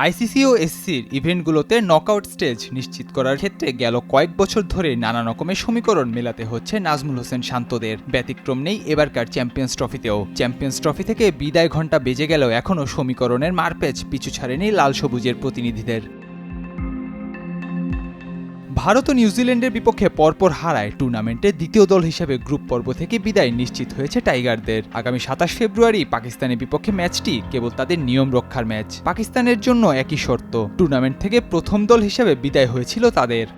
ICC ও এসসির ইভেন্টগুলোতে knockout stage নিশ্চিত করার ক্ষেত্রে গেল কয়েক বছর ধরে নানা রকমের সমীকরণ মেলাতে হচ্ছে নাজমুল হোসেন শান্তদের। ব্যতিক্রম নেই এবারকার চ্যাম্পিয়ন্স ট্রফিতেও। চ্যাম্পিয়ন্স ট্রফি থেকে বিদায় ঘণ্টা বেজে গেলেও এখনও সমীকরণের মারপ্যাচ পিছু ছাড়েনি লাল সবুজের প্রতিনিধিদের। ভারত ও নিউজিল্যান্ডের বিপক্ষে পরপর হারায় টুর্নামেন্টের দ্বিতীয় দল হিসেবে গ্রুপ পর্ব থেকে বিদায় নিশ্চিত হয়েছে টাইগারদের। আগামী ২৭ ফেব্রুয়ারি পাকিস্তানের বিপক্ষে ম্যাচটি কেবল তাদের নিয়ম রক্ষার ম্যাচ। পাকিস্তানের জন্য একই শর্ত, টুর্নামেন্ট থেকে প্রথম দল হিসেবে বিদায় হয়েছিল তাদের।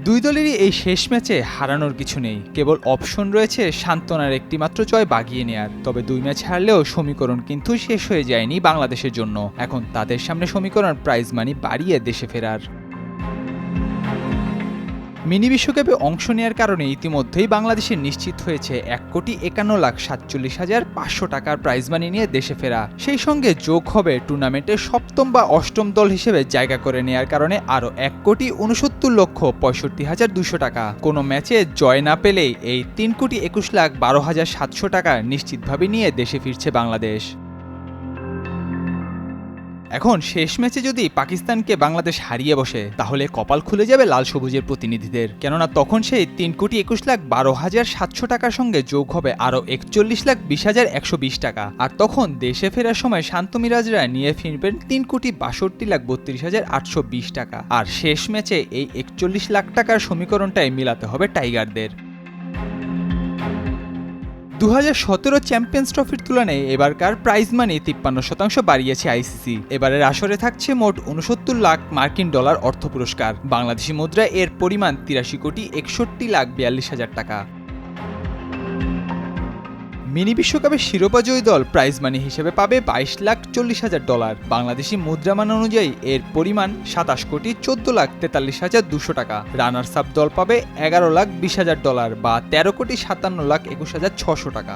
দুই দলেরই এই শেষ ম্যাচে হারানোর কিছু নেই, কেবল অপশন রয়েছে সান্ত্বনার একটিমাত্র জয় বাগিয়ে নেয়ার। তবে দুই ম্যাচ হারলেও সমীকরণ কিন্তু শেষ হয়ে যায়নি বাংলাদেশের জন্য। এখন তাদের সামনে সমীকরণ প্রাইজ মানি বাড়িয়ে দেশে ফেরার। মিনি বিশ্বকাপে অংশ নেয়ার কারণে ইতিমধ্যেই বাংলাদেশের নিশ্চিত হয়েছে ১,৫৭,৪৭,৫০০ টাকার প্রাইজ মানি নিয়ে দেশে ফেরা। সেই সঙ্গে যোগ হবে টুর্নামেন্টের সপ্তম বা অষ্টম দল হিসেবে জায়গা করে নেয়ার কারণে আরও ১,৬৯,৬৫,২০০ টাকা। কোনো ম্যাচে জয় না পেলেই এই ৩,২১,১২,৭০০ টাকা নিশ্চিতভাবে নিয়ে দেশে ফিরছে বাংলাদেশ। এখন শেষ ম্যাচে যদি পাকিস্তানকে বাংলাদেশ হারিয়ে বসে তাহলে কপাল খুলে যাবে লাল সবুজের প্রতিনিধিদের। কেননা তখন সেই ৩,২১,১২,৭০০ টাকার সঙ্গে যোগ হবে আরও ৪১,২০,১২০ টাকা। আর তখন দেশে ফেরার সময় শান্ত মিরাজরা নিয়ে ফিরবেন ৩,৬২,৩২,৮২০ টাকা। আর শেষ ম্যাচে এই ৪১ লাখ টাকার সমীকরণটাই মিলাতে হবে টাইগারদের। ২০১৭ চ্যাম্পিয়ন্স ট্রফির তুলনায় এবারকার প্রাইজ মানি ৫৩% বাড়িয়েছে আইসিসি। এবারের আসরে থাকছে মোট ৬৯ লাখ মার্কিন ডলার অর্থ পুরস্কার। বাংলাদেশি মুদ্রায় এর পরিমাণ ৮৩,৬১,৪২,০০০ টাকা। মিনি বিশ্বকাপের শিরোপাজয়ী দল প্রাইজ মানি হিসেবে পাবে ২২,৪০,০০০ ডলার। বাংলাদেশি মুদ্রামান অনুযায়ী এর পরিমাণ ২৭,১৪,৪৩,২০০ টাকা। রানার্স আপ দল পাবে ১১,২০,০০০ ডলার বা ১৩,৫৭,২১,৬০০ টাকা।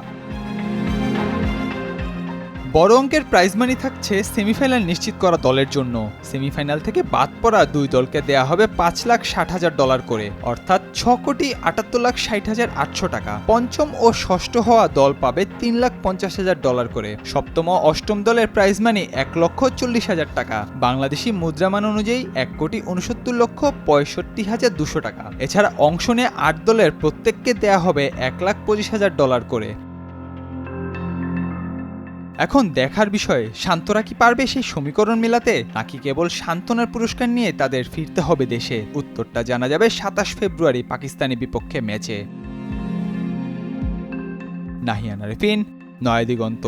বড় অঙ্কের প্রাইজ মানি থাকছে সেমিফাইনাল নিশ্চিত করা দলের জন্য। সেমিফাইনাল থেকে বাদ পড়া দুই দলকে দেয়া হবে ৫,৬০,০০০ ডলার করে, অর্থাৎ ৬,৬৮,৬০,৮০০ টাকা। পঞ্চম ও ষষ্ঠ হওয়া দল পাবে ৩,৫০,০০০ ডলার করে। সপ্তম ও অষ্টম দলের প্রাইজ মানি ১,৪০,০০০ টাকা। বাংলাদেশি মুদ্রামান অনুযায়ী ১,৬৯,৬৫,২০০ টাকা। এছাড়া অংশ নিয়ে ৮ দলের প্রত্যেককে দেয়া হবে ১,২৫,০০০ ডলার করে। এখন দেখার বিষয়, শান্তরা কি পারবে সেই সমীকরণ মেলাতে, নাকি কেবল সান্ত্বনার পুরস্কার নিয়ে তাদের ফিরতে হবে দেশে? উত্তরটা জানা যাবে ২৭ ফেব্রুয়ারি পাকিস্তানের বিপক্ষে ম্যাচে। নাহিয়ান আরেফিন, নয়াদিগন্ত।